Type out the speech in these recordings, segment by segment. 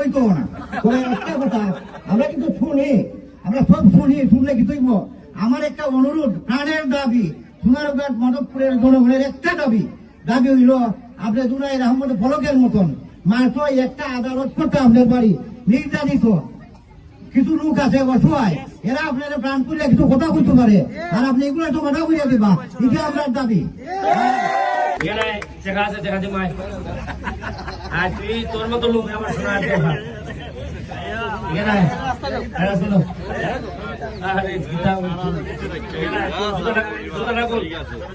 হইতো না। তবে একটা কথা আমরা কিন্তু শুনি, আমরা সব শুনলে কি তৈব। আমার একটা অনুরোধ, প্রাণের দাবি, সোনারঘাট মাধবপুরের জনগণের একটা দাবি হইল আপনি দুনাই আহমদ ফলকের মতন মাত্র একটা আদালত করতে আপনার বাড়ি নির্যাতিত কিছু লোক আছে অসহায়, এরা আপনার প্রাণ করলে কিছু কথা বলতে পারে, আর আপনি এগুলো তো কথা বুঝে দিবা, এটা আপনার দাবি। তুই তোর মতো লোক আমার শোনার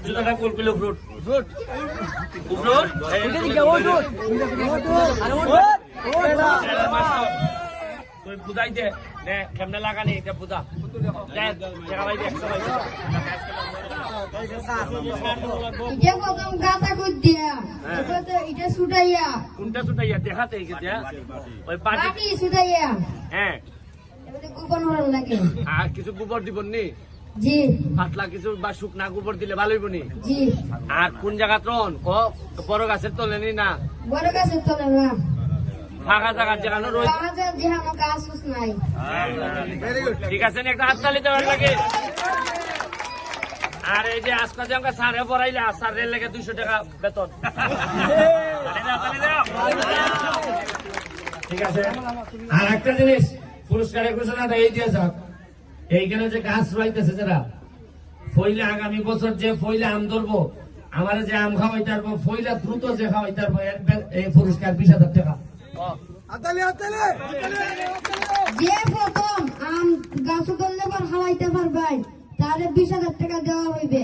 জুতাটা কোল কিলো ফ্রুট তুই বুঝাই দে কেমনে লাগানি এটা বুঝা কোনটা ছুটাইয়া দেখাতে ওই পাটি ছুটাইয়া হ্যাঁ আর কিছু গোবর দিবন নি জি পাতলা কিছু বা শুকনা গোবর দিলে ভালো হইব নি জি আর কোন জায়গা ত্রন বড় গাছের তলে নি না বড় গাছের তলে না ফাঁকা জায়গা যেখানে রয়েছে নাই ঠিক আছে একটা হাততালি দেওয়ার লাগে। আর এই যে আজকে যে আমাকে সারে পড়াইলে আর সারের লেগে 200 টাকা বেতন ঠিক আছে। আর একটা জিনিস পুরস্কারের ঘোষণাটা এই দিয়ে যাক, এইখানে যে গাছ রইতেছে যারা ফইলে আগামী বছর যে ফইলে আম ধরবো, আমার যে আম খাওয়াইতে পারবো, ফইলে দ্রুত যে খাওয়াইতে পারবো, এই পুরস্কার 20,000 টাকা। যে প্রথম আম গাছ করলে পর হাওয়াইতে পারবেন তাহলে 20,000 টাকা দেওয়া হইবে।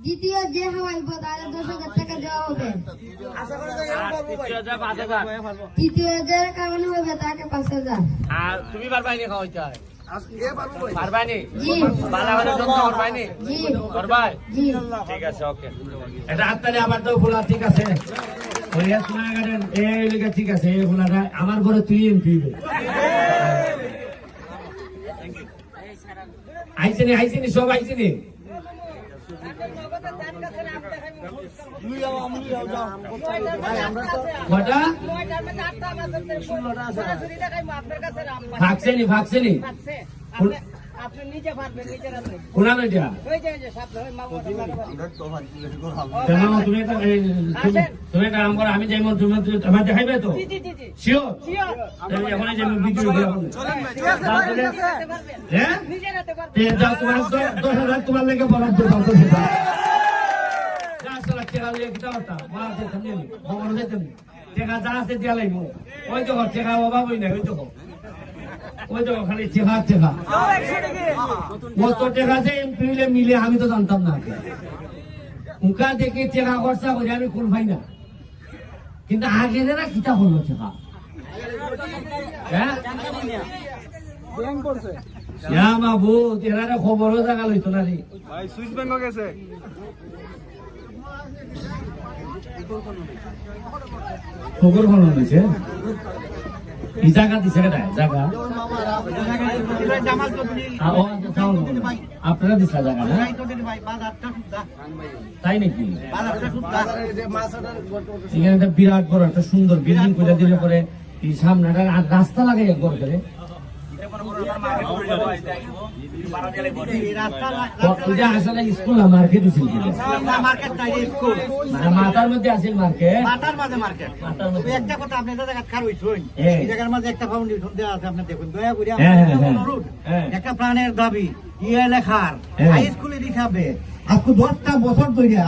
দ্বিতীয় যে হাওয়াইব তাহলে 10,000 টাকা দেওয়া হবে। তৃতীয় যে কারণে হবে তাকে 5,000। আর তুমি পারবাই নি খাওয়াইতে পারবাই নি জি পারবাই নি জি পারবাই জি ঠিক আছে ওকে। এটা হাততালি আবার তো ফুলা ঠিক আছে ওইয়া শোনা গেলেন এই লিখে ঠিক আছে এই ফুলাটা আমার ঘরে তুই এমপি আইসিনি সব আইসিনি ভাগছেনি তুমি একটা কাম করো, আমি যেমন তুমি আমার দেখাইবে তো শিওর এখন বিক্রি করে যাও তোমার 10,000 তোমার লেগে বরাদ্দ যা আছে দিয়া লাগবো ওই তো টেকা অভাবই নাই ওই তো খালি টেকা কত টেকা যে এমপি মিলে আমি তো জানতাম না, উকা দেখে টেকা খরচা করে আমি কোন ভাই না, কিন্তু আগে না কিতা হলো টেকা হ্যাঁ বাবু তেরা খবরও জায়গা লইতো না রে সুইস ব্যাংক গেছে খবর ভালো হয়েছে এই জায়গা দিছে জায়গা আপনারা দিচ্ছা জায়গা না তাই নাকি? এখানে একটা বিরাট বড় একটা সুন্দর বিল্ডিং করে দিলে পরে এই সামনে রাস্তা লাগাই করে করে আসলে স্কুল না মার্কেট মাথার মধ্যে আছে মার্কেট একটা কথা আপনি এই জায়গার মাঝে একটা ফাউন্ডেশন দেওয়া আছে, আপনি দেখুন দয়া করে একটা প্রাণের দাবি ইয়ে লেখার হাই স্কুলের হিসাবে আজকে 10টা বছর ধরে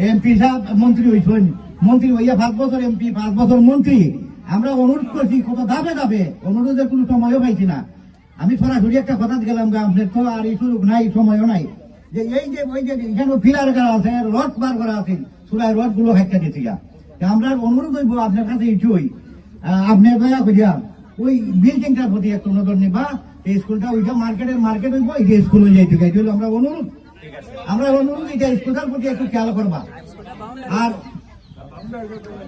এমপি সাহেব মন্ত্রী হয়েছেন, মন্ত্রী হইয়া 5 বছর এমপি 5 বছর মন্ত্রী, আমরা অনুরোধ করছি কত দাবে অনুরোধের কোনো সময়ও পাইছি না। আমি সরাসরি একটা কথা গেলাম আপনার তো আর এই সুযোগ নাই সময়ও নাই, যে এই যে ওই যে এখানে পিলার করা আছে রড বার করা আছে চুলায় রড গুলো হাইটা দিচ্ছি, আমরা অনুরোধ হইব আপনার কাছে এইটুই আপনার দয়া করিয়া ওই বিল্ডিংটার প্রতি একটু নজর নিবা, এই স্কুলটা ওইটা মার্কেট হইব, এই স্কুল হয়ে যাইতে গাইতে হলো আমরা অনুরোধ এটা স্কুলটার প্রতি একটু খেয়াল করবা। আর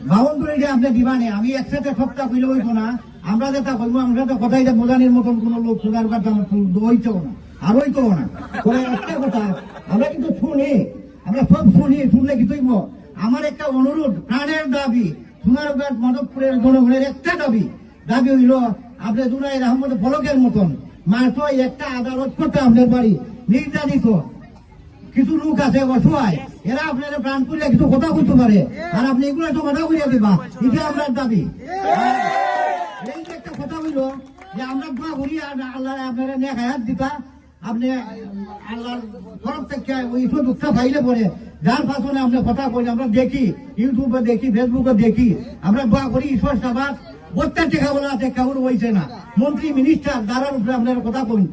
বাউন্ডারি যে আপনি দিবানে আমি একসাথে সবটা কইলে হইতো না, আমরা যেটা কইবো আমরা তো কথাই বোঝানির মতন কোন লোক সোনার কথা হইতেও না আর হইতেও না। একটা কথা আমরা কিন্তু শুনি, আমরা সব শুনলে কি তৈব আমার একটা অনুরোধ, প্রাণের দাবি, সোনারঘাট মাধবপুরের জনগণের একটা দাবি হইল আপনি দুনাইয়ের আহমদ ফলকের মতন মাত্র একটা আদালত করতে আপনার বাড়ি নির্যাতিত কিছু লোক আছে অসহায়, এরা আপনার প্রাণ করে কিছু কথা বলতে পারে, আর আপনি এগুলো তো কথা বলিয়া দিবা, এটা আপনার দাবি। এই যে একটা কথা হইল যে আমরা দোয়া করি আর আল্লাহ আপনারা নেক হায়াত দিবা, আপনি আল্লাহর তরফ থেকে ওই দুঃখটা পাইলে পরে যার পাশনে আপনি কথা বলি, আমরা দেখি ইউটিউবে দেখি ফেসবুকে দেখি, আমরা দোয়া করি ঈশ্বর সাবাস বত্তার টেকা বলা আছে কাউর হয়েছে না, মন্ত্রী মিনিস্টার দ্বারার উপরে আপনারা কথা বলুন,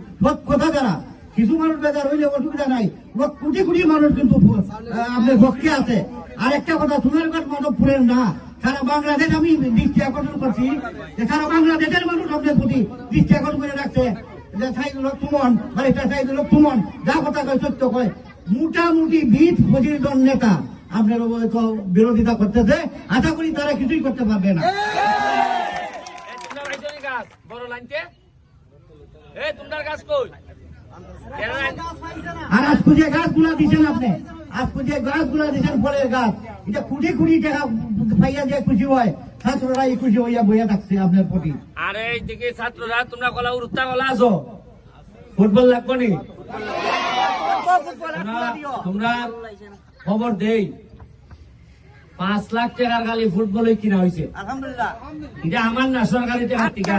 কথা দ্বারা কিছু মানুষ বেজার হইলে অসুবিধা নাই, কোটি কোটি মানুষ কিন্তু আপনার পক্ষে আছে। আর একটা কথা, সোনারঘাট মাধবপুরের না, সারা বাংলাদেশ আমি দৃষ্টি আকর্ষণ করছি যে সারা বাংলাদেশের মানুষ আপনার প্রতি দৃষ্টি আকর্ষণ করে রাখছে যে সাইদুল হক সুমন, বারিস্টার সাইদুল হক সুমন যা কথা কয় সত্য কয়, মোটামুটি 20-25 জন নেতা আপনার হয়তো বিরোধিতা করতেছে, আশা করি তারা কিছুই করতে পারবে না। বড় লাইনতে তোমার গাছ কই? আর আজকে যে গাছগুলা দিচ্ছেন আপনি, আজকে যে গাছগুলা দিচ্ছেন ফলের গাছ, এটা কোটি কোটি টাকা পাইয়া যে খুশি হয়, ছাত্ররা এই খুশি হইয়া বইয়া থাকছে আপনার প্রতি। আরে এইদিকে ছাত্ররা তোমরা কলা উত্তা কলা আছো, ফুটবল লাগবো নি? তোমরা খবর দেই 5 লাখ টাকার খালি ফুটবলে কিনা হয়েছে, আলহামদুলিল্লাহ, এটা আমার না সরকারি টাকা।